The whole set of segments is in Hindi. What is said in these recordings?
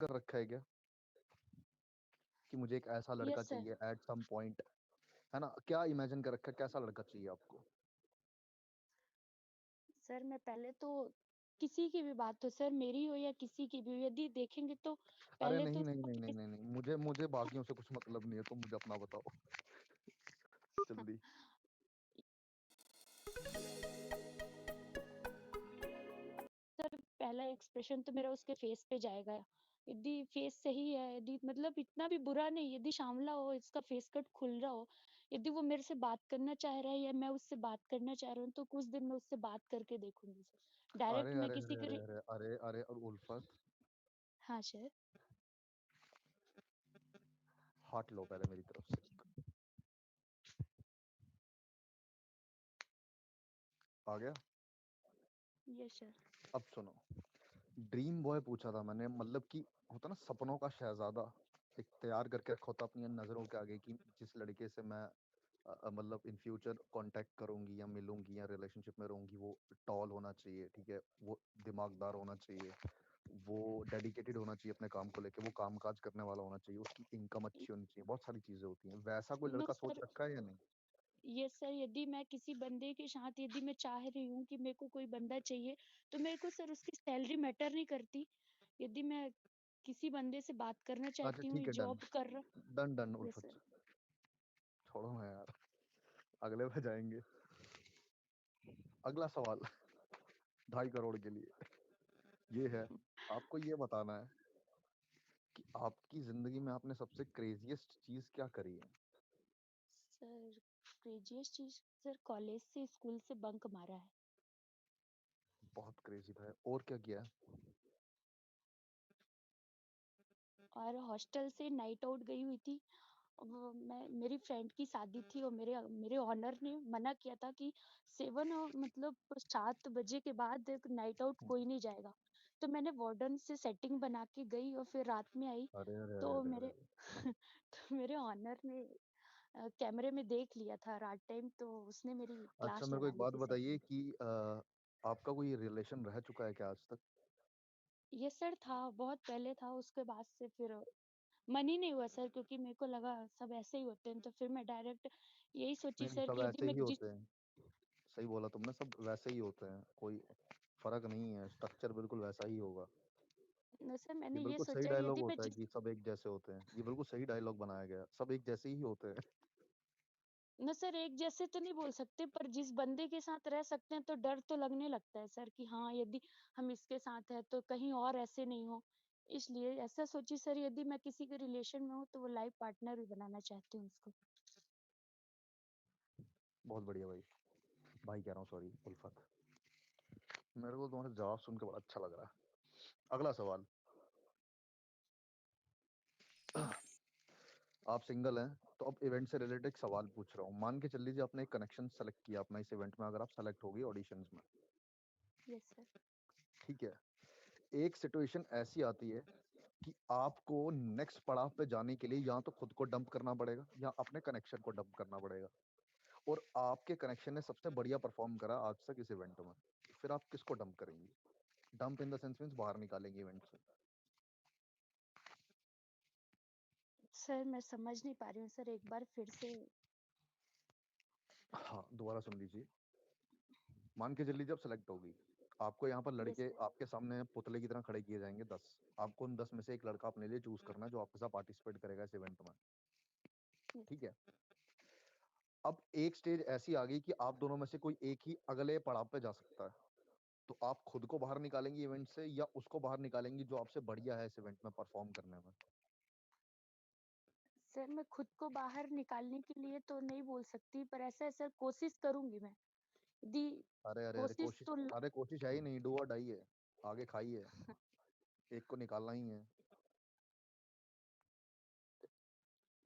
कर रखा है क्या कि मुझे एक ऐसा लड़का यस सर। चाहिए एट सम पॉइंट, है ना? क्या इमेजिन कर रखा है, कैसा लड़का चाहिए आपको? सर मैं पहले तो किसी की भी बात हो सर, मेरी हो या किसी की भी हो, यदि देखेंगे तो अरे पहले नहीं तो नहीं नहीं नहीं नहीं नहीं, मुझे मुझे बाकियों से कुछ मतलब नहीं है, तुम मुझे अपना बताओ जल्दी। सर पहला एक्सप्रेशन तो मेरा उसके फेस पे जाएगा। यदि फेस सही है, यदि मतलब इतना भी बुरा नहीं, यदि सांवला हो, इसका फेस कट खुल रहा हो, यदि वो मेरे से बात करना चाह रहा है या मैं उससे बात करना चाह रहा हूँ, तो कुछ दिन मैं उससे बात करके देखूंगी सर। अरे डायरेक्ट मैं अरे किसी अरे के अरे अरे अरे अरे और उल्फत, हाँ सर। हार्ट लो पहले मेरी तरफ से। आ गया? Yes sir. अब सुनो, ड्रीम बॉय पूछा था मैंने, मतलब कि होता ना सपनों का शहजादा, एक तैयार करके रखा होता अपनी नजरों के आगे कि जिस लड़के से मैं मतलब इन फ्यूचर कांटेक्ट करूंगी या मिलूंगी या रिलेशनशिप में रहूंगी, वो टॉल होना चाहिए, ठीक है, वो दिमागदार होना चाहिए, वो डेडिकेटेड होना चाहिए अपने काम को लेके, वो कामकाज करने वाला होना चाहिए, उसकी इनकम अच्छी होनी चाहिए, बहुत सारी चीजें होती हैं। वैसा कोई नो लड़का सोच सर। रखा है या नहीं? यस सर, यदि मैं किसी बंदे के साथ, यदि मैं चाह रही हूँ कि मेरे को कोई बंदा चाहिए, तो मेरे को सर उसकी सैलरी मैटर नहीं करती। यदि मैं किसी बंदे से बात करना अच्छा चाहती हूँ, ठीक है, डन जॉब कर रहा। डन डन यस उल्फत, सर। छोड़ो ना यार, अगले पे जाएंगे। अगला सवाल 2.5 करोड़ के लिए ये है, आपको ये बताना है कि आपकी जिंदगी में आपने सबसे क्रेजीएस्ट चीज क्या करी है? सर क्रेजीएस्ट चीज, सर कॉलेज से स्कूल से बंक मारा है। बहुत क्रेजी था। और क्या किया है? और हॉस्टल से नाइट आउट गई हुई थी। वो मैं, मेरी फ्रेंड की शादी थी और मेरे मेरे ऑनर ने मना किया था कि 7 बजे के बाद नाइट आउट कोई नहीं जाएगा। तो मैंने वार्डन से सेटिंग बना के गई और फिर रात में आई। अरे अरे अरे तो अरे मेरे अरे। तो मेरे ऑनर ने कैमरे में देख लिया था रात टाइम, तो उसने मेरी अच्छा क्लास मेरे को लगा एक ली बात थी बताइए सेटिंग। कि आपका कोई रिलेशन रह चुका है क्या आज तक? ये सर था, बहुत पहले था, उसके बाद से फिर मन ही नहीं हुआ सर, क्योंकि मेरे को लगा सब ऐसे ही होते हैं, तो फिर मैं डायरेक्ट यही सोची नहीं नहीं, सर सब कि यदि ऐसे मैं ही जिस। होते हैं। सही बोला तुमने, सब वैसे ही होते हैं, कोई फर्क नहीं है, स्ट्रक्चर बिल्कुल वैसा ही होगा। न सर, ये मैंने ये बिल्कुल सही सोचा डायलॉग यदि मैं होता है जिस। कि सब एक जैसे होते हैं, ये बिल्कुल सही डायलॉग बनाया गया, सब एक जैसे ही होते हैं। न सर, एक जैसे तो नहीं बोल सकते, पर जिस बंदे के साथ रह सकते हैं तो डर तो लगने लगता है सर कि हाँ, यदि हम इसके साथ है तो कहीं और ऐसे नहीं हो। इसलिए ऐसा सोची सर, यदि मैं किसी के रिलेशन में हूँ तो वो लाइफ पार्टनर भी बनाना चाहती हूँ उसको। बहुत बढ़िया भाई, भाई कह रहा हूँ, सॉरी उल्फत, मेरे को तुम्हारा जवाब सुन के बड़ा अच्छा लग रहा है। अगला सवाल आप सिंगल हैं तो अब इवेंट से रिलेटेड एक सवाल पूछ रहा हूँ। मान के चल लीजिए आपने एक कनेक्शन सेलेक्ट किया अपना इस इवेंट में, अगर आप सेलेक्ट हो गई ऑडिशंस में, यस सर। ठीक है, एक सिचुएशन ऐसी आती है कि आपको नेक्स्ट पड़ाव पे जाने के लिए या तो खुद को डंप करना पड़ेगा या अपने कनेक्शन को डंप करना पड़ेगा, और आपके कनेक्शन ने सबसे बढ़िया परफॉर्म करा आज तक इस इवेंट में, फिर आप किसको डंप करेंगे? Dump in the sense means बाहर निकालेंगे इवेंट से। सर मैं समझ नहीं पा रही हूँ सर, एक बार फिर से। हाँ दोबारा सुन लीजिए। मान के चल लीजिए आप सेलेक्ट हो गई, आपको यहाँ पर यस लड़के सर। आपके सामने पुतले की तरह खड़े किए जाएंगे 10, आपको उन 10 में से एक लड़का अपने लिए चूज करना है जो आपके साथ पार्टिसिपेट करेगा इस इवेंट में, यस ठीक है? अब एक स्टेज ऐसी आ गई कि आप दोनों में से कोई एक ही अगले पड़ाव पे जा सकता है, तो आप खुद को बाहर निकालेंगे इवेंट से या उसको बाहर निकालेंगी जो आपसे बढ़िया है इस इवेंट में परफॉर्म करने में? सर, मैं खुद को बाहर निकालने के लिए तो नहीं बोल सकती, पर ऐसा है सर, कोशिश करूंगी मैं। यदि अरे अरे अरे, कोशिश कोशिश, तो अरे कोशिश है ही नहीं, डू और डाई है, आगे खाई है, एक को निकालना ही है।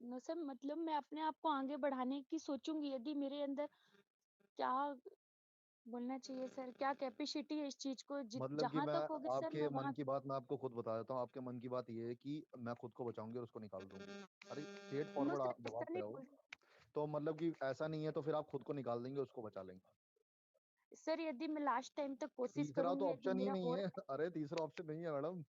नो सर, मतलब मैं अपने आप को आगे बढ़ाने की सोचूंगी, यदि मेरे अंदर क्या बोलना चाहिए सर, क्या कैपेसिटी है इस चीज को, मतलब कि जहां मैं तक होगी सर मैं आपके मन वहां। की बात मैं आपको खुद बता देता हूँ, आपके मन की बात ये है कि मैं खुद को बचाऊंगी और उसको निकाल दूंगी। अरे स्ट्रेट नो फॉरवर्ड सर, जवाब ऐसा पे नहीं आओ। बोल। तो मतलब कि ऐसा नहीं है तो फिर आप खुद को निकाल देंगे, उसको बचा लेंगे? सर यदि मैं लास्ट टाइम तक कोशिश तीसरा तो करूंगी, यदि ऑप्शन ही मेरा नहीं हो। है अरे तीसरा ऑप्शन नहीं है मैडम।